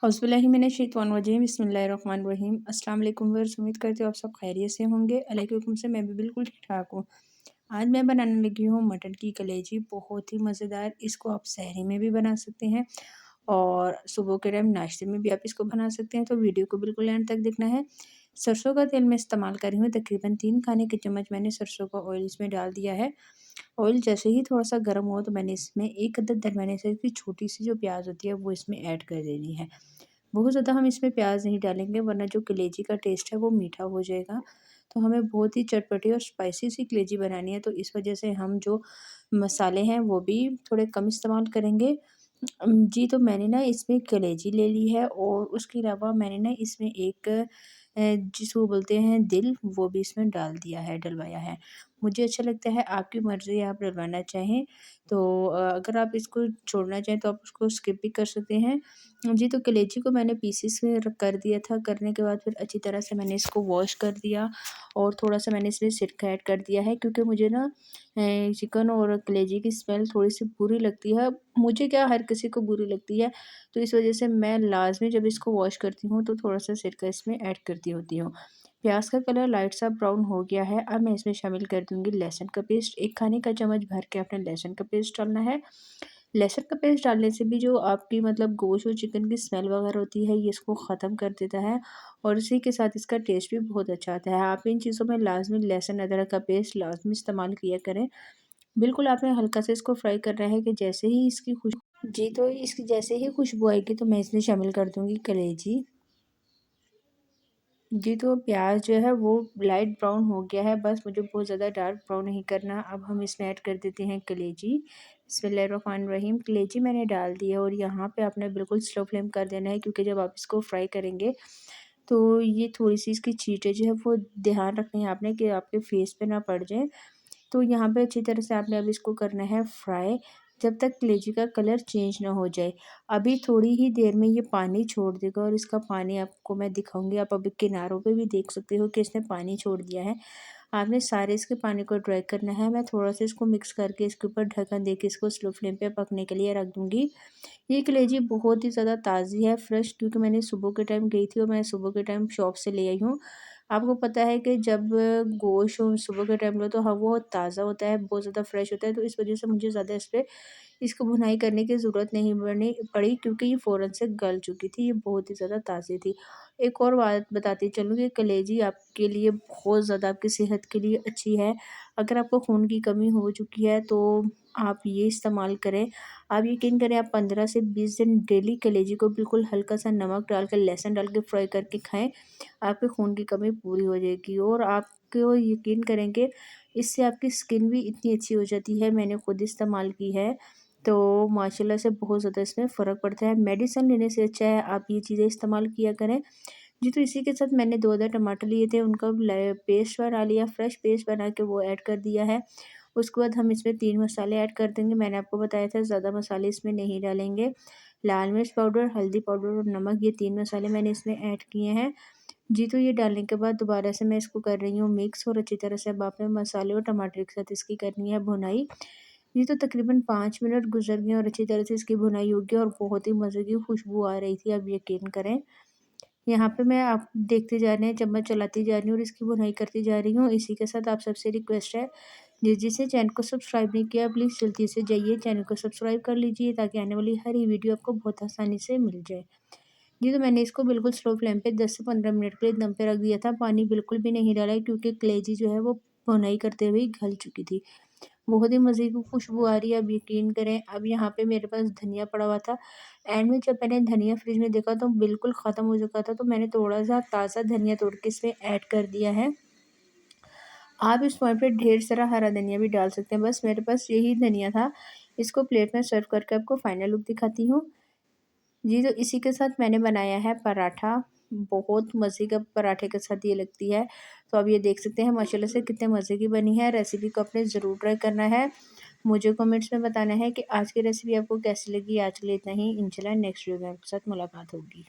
औज़ुबिल्लाहिमिनश्शैतानिर्रजीम बिस्मिल्लाहिर्रहमानिर्रहीम। अस्सलाम वालेकुम व्यूअर्स, उम्मीद करती हूँ आप सब खैरियत से होंगे। अल्लाह के हुक्म से मैं भी बिल्कुल ठीक-ठाक हूँ। आज मैं बनाने लगी हूँ मटन की कलेजी, बहुत ही मज़ेदार। इसको आप सहरी में भी बना सकते हैं और सुबह के टाइम नाश्ते में भी आप इसको बना सकते हैं, तो वीडियो को बिल्कुल एंड तक देखना है। सरसों का तेल मैं इस्तेमाल कर रही हूँ, तकरीबन 3 खाने के चम्मच मैंने सरसों का ऑयल इसमें डाल दिया है। ऑयल जैसे ही थोड़ा-सा गर्म हुआ तो मैंने इसमें एक अदद दरमियाने साइज़ की छोटी-सी जो प्याज़ होती है वो इसमें ऐड कर देनी है। बहुत ज़्यादा हम इसमें प्याज़ नहीं डालेंगे वरना जो कलेजी का टेस्ट है वो मीठा हो जाएगा। तो हमें बहुत ही चटपटी और स्पाइसी सी कलेजी बनानी है, तो इस वजह से हम जो मसाले हैं वो भी थोड़े कम इस्तेमाल करेंगे। जी, तो मैंने ना इसमें कलेजी ले ली है और उसके अलावा मैंने ना इसमें एक जिसको बोलते हैं दिल, वो भी इसमें डाल दिया है, डलवाया है। मुझे अच्छा लगता है, आपकी मर्ज़ी है, आप डलवाना चाहें तो अगर आप इसको छोड़ना चाहें तो आप उसको स्किप भी कर सकते हैं। जी, तो कलेजी को मैंने पीसेस में कर दिया था, करने के बाद फिर अच्छी तरह से मैंने इसको वॉश कर दिया और थोड़ा-सा मैंने इसमें सिरका ऐड कर दिया है, क्योंकि मुझे ना चिकन और कलेजी की स्मेल थोड़ी-सी बुरी लगती है। मुझे क्या, हर किसी को बुरी लगती है, तो इस वजह से मैं लाज़मी जब इसको वॉश करती हूँ तो थोड़ा-सा सिरका इसमें ऐड करती होती हूँ। प्याज़ का कलर लाइट सा ब्राउन हो गया है, अब मैं इसमें शामिल कर दूँगी लहसुन का पेस्ट। 1 खाने का चम्मच भर के आपने लहसुन का पेस्ट डालना है। लहसुन का पेस्ट डालने से भी जो आपकी मतलब गोश्त और चिकन की स्मेल वगैरह होती है, ये इसको ख़त्म कर देता है और इसी के साथ इसका टेस्ट भी बहुत अच्छा आता है। आप इन चीज़ों में लाज़मी लहसुन अदरक का पेस्ट लाज़मी इस्तेमाल किया करें। बिल्कुल आपने हल्का से इसको फ्राई करना है कि जैसे ही इसकी खुश जी, तो इसकी जैसे ही खुशबू आएगी तो मैं इसमें शामिल कर दूँगी कलेजी। जी, तो प्याज़ जो है वो लाइट ब्राउन हो गया है, बस मुझे बहुत ज़्यादा डार्क ब्राउन नहीं करना। अब हम इसमें ऐड कर देते हैं कलेजी। बिस्मिल्लाहिर्रहमानिर्रहीम। कलेजी मैंने डाल दी है और यहाँ पे आपने बिल्कुल स्लो फ्लेम कर देना है, क्योंकि जब आप इसको फ्राई करेंगे तो ये थोड़ी-सी इसकी छींटे जो है वो ध्यान रखनी है आपने कि आपके फेस पे ना पड़ जाए। तो यहाँ पे अच्छी तरह से आपने अब इसको करना है फ्राई, जब तक कलेजी का कलर चेंज ना हो जाए। अभी थोड़ी ही देर में ये पानी छोड़ देगा और इसका पानी आपको मैं दिखाऊँगी। आप अभी किनारों पे भी देख सकते हो कि इसने पानी छोड़ दिया है। आपने सारे इसके पानी को ड्राई करना है। मैं थोड़ा-सा इसको मिक्स करके इसके ऊपर ढक्कन देके इसको स्लो फ्लेम पे पकने के लिए रख दूँगी। ये कलेजी बहुत ही ज़्यादा ताज़ी है, फ्रेश, क्योंकि मैंने सुबह के टाइम गई थी और मैं सुबह के टाइम शॉप से ले आई हूँ। आपको पता है कि जब गोश्त सुबह के टाइम लो तो हाँ, वो ताज़ा होता है, बहुत ज़्यादा फ्रेश होता है, तो इस वज़ह से मुझे ज़्यादा इस पे इसको भुनाई करने की ज़रूरत नहीं बनी पड़ी, क्योंकि ये फ़ौरन से गल चुकी थी, ये बहुत ही ज़्यादा ताज़ी थी। एक और बात बताती चलूँ कि कलेजी आपके लिए बहुत ज़्यादा, आपकी सेहत के लिए अच्छी है। अगर आपको खून की कमी हो चुकी है तो आप ये इस्तेमाल करें। आप यकीन करें, आप 15 से 20 दिन डेली कलेजी को बिल्कुल हल्का सा नमक डाल कर, लहसुन डाल के फ्राई करके खाएँ, आपके खून की कमी पूरी हो जाएगी और आपको यकीन करेंगे इससे आपकी स्किन भी इतनी अच्छी हो जाती है। मैंने खुद इस्तेमाल की है, तो माशाल्लाह से बहुत ज़्यादा इसमें फ़र्क पड़ता है। मेडिसिन लेने से अच्छा है आप ये चीज़ें इस्तेमाल किया करें। जी, तो इसी के साथ मैंने 2 अदर टमाटर लिए थे, उनका पेस्ट बना लिया, फ्रेश पेस्ट बना के वो ऐड कर दिया है। उसके बाद हम इसमें 3 मसाले ऐड कर देंगे। मैंने आपको बताया था ज़्यादा मसाले इसमें नहीं डालेंगे। लाल मिर्च पाउडर, हल्दी पाउडर और नमक, ये 3 मसाले मैंने इसमें ऐड किए हैं। जी, तो ये डालने के बाद दोबारा से मैं इसको कर रही हूँ मिक्स और अच्छी तरह से अब आपने मसाले और टमाटर के साथ इसकी करनी है भुनाई। ये तो तकरीबन 5 मिनट गुज़र गए और अच्छी तरह से इसकी भुनाई हो गई और बहुत ही मज़े की खुशबू आ रही थी, आप यकीन करें। यहाँ पे मैं आप देखते जा रहे हैं, चम्मच चलाती जा रही हूँ और इसकी भुनाई करती जा रही हूँ। इसी के साथ आप सबसे रिक्वेस्ट है, जिसने चैनल को सब्सक्राइब नहीं किया प्लीज़ जल्दी से जाइए चैनल को सब्सक्राइब कर लीजिए, ताकि आने वाली हर ही वीडियो आपको बहुत आसानी से मिल जाए। जी, तो मैंने इसको बिल्कुल स्लो फ्लेम पे 10 से 15 मिनट के लिए दम पे रख दिया था। पानी बिल्कुल भी नहीं डाला है, क्योंकि कलेजी जो है वो भुनाई करते हुए ही गल चुकी थी। बहुत ही मज़े की खुशबू आ रही है, आप यकीन करें। अब यहाँ पे मेरे पास धनिया पड़ा हुआ था। एंड में जब मैंने धनिया फ्रिज में देखा तो बिल्कुल ख़त्म हो चुका था, तो मैंने थोड़ा-सा ताज़ा धनिया तोड़ के इसमें ऐड कर दिया है। आप इस पॉइंट पे ढेर सारा हरा धनिया भी डाल सकते हैं, बस मेरे पास यही धनिया था। इसको प्लेट में सर्व करके आपको फाइनल लुक दिखाती हूँ। जी, तो इसी के साथ मैंने बनाया है पराठा, बहुत मज़े का पराठे के साथ ये लगती है। तो आप ये देख सकते हैं माशाल्लाह से कितने मज़े की बनी है। रेसिपी को आपने ज़रूर ट्राई करना है। मुझे कमेंट्स में बताना है कि आज की रेसिपी आपको कैसी लगी। आज के लिए इतना ही, इंशाल्लाह नेक्स्ट वीडियो में आपके साथ मुलाकात होगी।